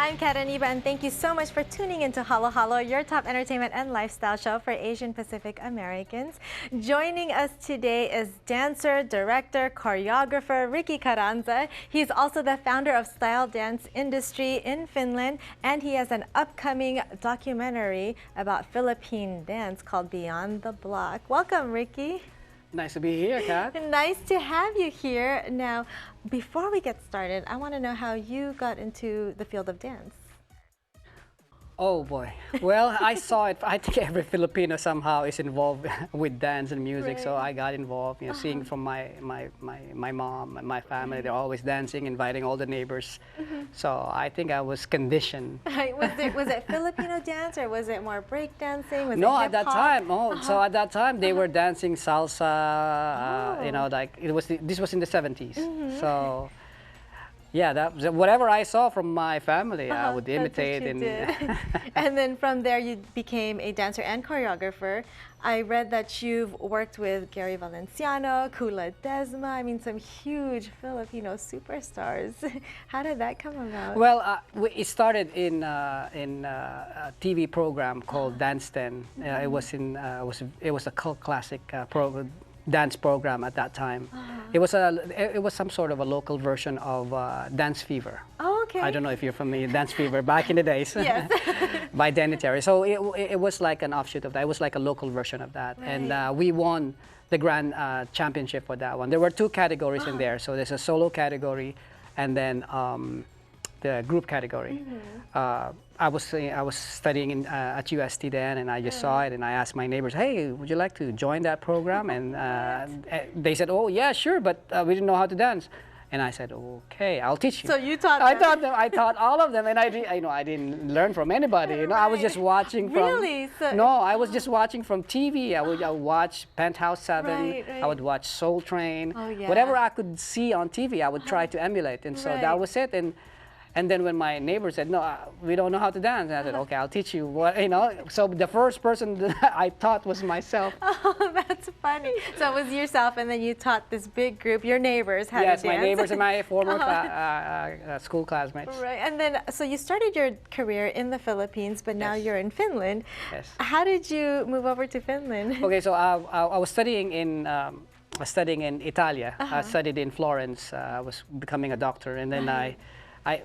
I'm Iniba, and thank you so much for tuning into Halo Halo, your top entertainment and lifestyle show for Asian Pacific Americans. Joining us today is dancer, director, choreographer Ricky Carranza. He's also the founder of Style Dance Industry in Finland, and he has an upcoming documentary about Philippine dance called Beyond the Block. Welcome, Ricky. Nice to be here, Kat. Nice to have you here. Now, before we get started, I want to know how you got into the field of dance. Oh boy. Well, I saw it. I think every Filipino somehow is involved with dance and music, so I got involved. You know, seeing from my mom and my family, they're always dancing, inviting all the neighbors. So I think I was conditioned. Was it Filipino dance or was it more break dancing? Was No, it at that hip-hop? time. So at that time they were dancing salsa. You know, like this was in the 70s. So. Yeah, whatever I saw from my family, I would imitate. And then from there, you became a dancer and choreographer. I read that you've worked with Gary Valenciano, Kula Desma, I mean, some huge Filipino superstars. How did that come about? Well, it started in a TV program called Dance 10. It was a cult classic dance program at that time. It was some sort of a local version of Dance Fever. Oh, okay. I don't know if you're familiar with Dance Fever back in the days. Yes. By Danny Terry. So it was like an offshoot of that. It was like a local version of that. Right. And we won the grand championship for that one. There were two categories in there. So there's a solo category and then the group category. I was studying at UST then, and I just saw it, and I asked my neighbors, "Hey, would you like to join that program?" And they said, "Oh, yeah, sure," but we didn't know how to dance. And I said, "Okay, I'll teach you." So you taught them? I taught all of them, and I didn't learn from anybody. You know, I was just watching from. Really? No, I was just watching from TV. I would watch Penthouse 7. Right. I would watch Soul Train. Oh, yeah. Whatever I could see on TV, I would try to emulate, and so that was it. And then when my neighbor said, "No, we don't know how to dance," and I said, "Okay, I'll teach you." What, you know, so the first person that I taught was myself. Oh, that's funny. So it was yourself, and then you taught this big group, your neighbors, how to dance. Yes, my neighbors and my former school classmates. Right, and then so you started your career in the Philippines, but now you're in Finland. Yes. How did you move over to Finland? Okay, so I was studying in Italia. I studied in Florence. I was becoming a doctor, and then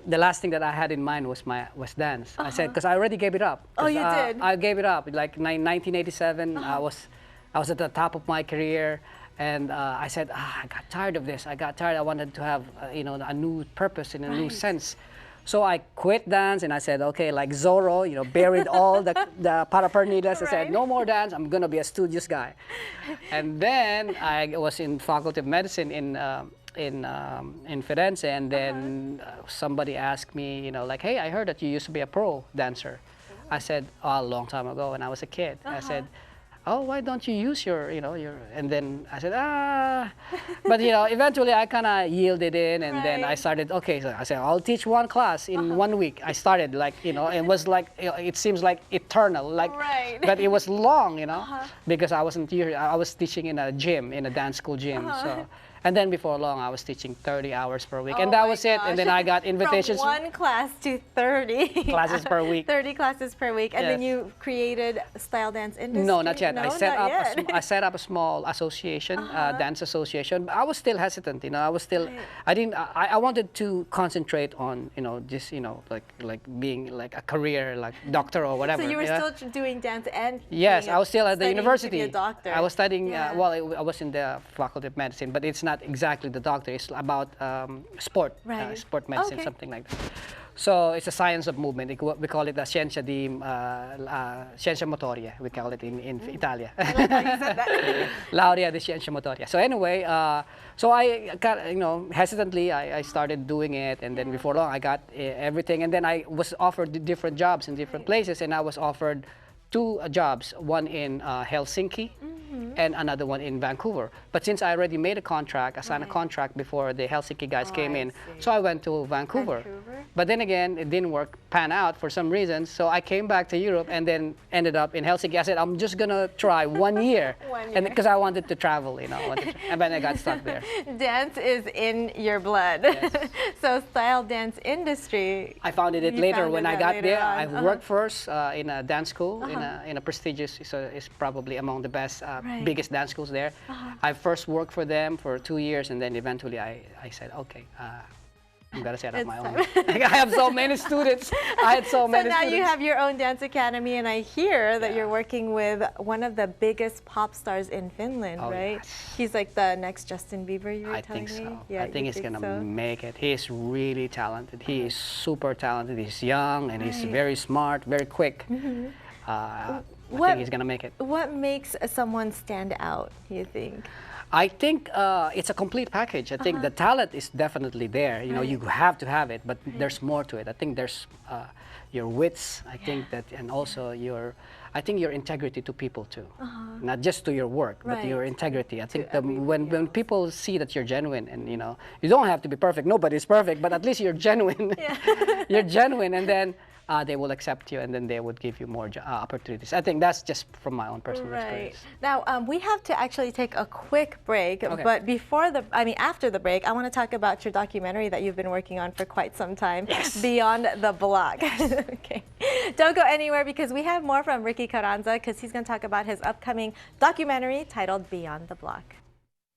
the last thing that I had in mind was dance. I said, because I already gave it up. Oh, you did? I gave it up. Like 1987, I was at the top of my career, and I said, I got tired of this. I got tired. I wanted to have a new purpose and a new sense. So I quit dance, and I said, okay, like Zorro, buried all the paraphernalia. I said, no more dance. I'm gonna be a studious guy. And then I was in Faculty of Medicine in Firenze, and then somebody asked me, like, "Hey, I heard that you used to be a pro dancer." I said, "Oh, a long time ago when I was a kid." I said, "Oh, why don't you use your, and then I said, but eventually I kind of yielded in, and then I started, okay, so I said, I'll teach one class in 1 week. I started like, it was like, it seems like eternal, like, but it was long, because I wasn't here, I was teaching in a gym, in a dance school gym, so. And then before long, I was teaching 30 hours per week. And that was it. And then I got invitations. From one class to 30. Classes per week. 30 classes per week. And then you created Style Dance Industry? No, not yet. No, I set up a small association, dance association. But I was still hesitant, I was still, I wanted to concentrate on, just, like being like a career, like doctor or whatever. So you were still doing dance and yes, I was still at the university. To be a doctor. I was studying, I was in the Faculty of Medicine, but it's not exactly the doctor. It's about sport, sport medicine, something like that. So it's a science of movement. We call it the scienza motoria. We call it in Italia. I like how you said that. Laurea di scienza motoria. So anyway, so I got, hesitantly I started doing it, and then before long I got everything, and then I was offered different jobs in different places, and I was offered 2 jobs, one in Helsinki and another one in Vancouver. But since I already made a contract, I signed a contract before the Helsinki guys came in, so I went to Vancouver. But then again, it didn't pan out for some reason. So I came back to Europe and then ended up in Helsinki. I said, I'm just gonna try 1 year, and because I wanted to travel, and then I got stuck there. Dance is in your blood. Yes. So style dance industry. I found it later when I got there. I on. worked first in a dance school in a prestigious, so it's probably among the best, biggest dance schools there. I first worked for them for 2 years, and then eventually I said, okay, I'm gonna set up my own. I have so many students. I had so many students. So now you have your own dance academy, and I hear that you're working with one of the biggest pop stars in Finland, right? Yes. He's like the next Justin Bieber, you were I telling think me? so. Yeah, I think he's gonna so? make it. He is really talented. He is super talented. He's young and he's very smart, very quick. I think he's gonna make it. What makes someone stand out, you think? I think it's a complete package. I think the talent is definitely there. You have to have it, but there's more to it. I think there's your wits. I think that, and also your integrity to people too. Not just to your work, but your integrity. I think when people see that you're genuine, and you don't have to be perfect. Nobody's perfect, but at least you're genuine. You're genuine, and then they will accept you, and then they would give you more opportunities. I think that's just from my own personal experience. Now, we have to actually take a quick break, but after the break, I want to talk about your documentary that you've been working on for quite some time, Beyond the Block. Okay, don't go anywhere because we have more from Ricky Carranza because he's going to talk about his upcoming documentary titled Beyond the Block.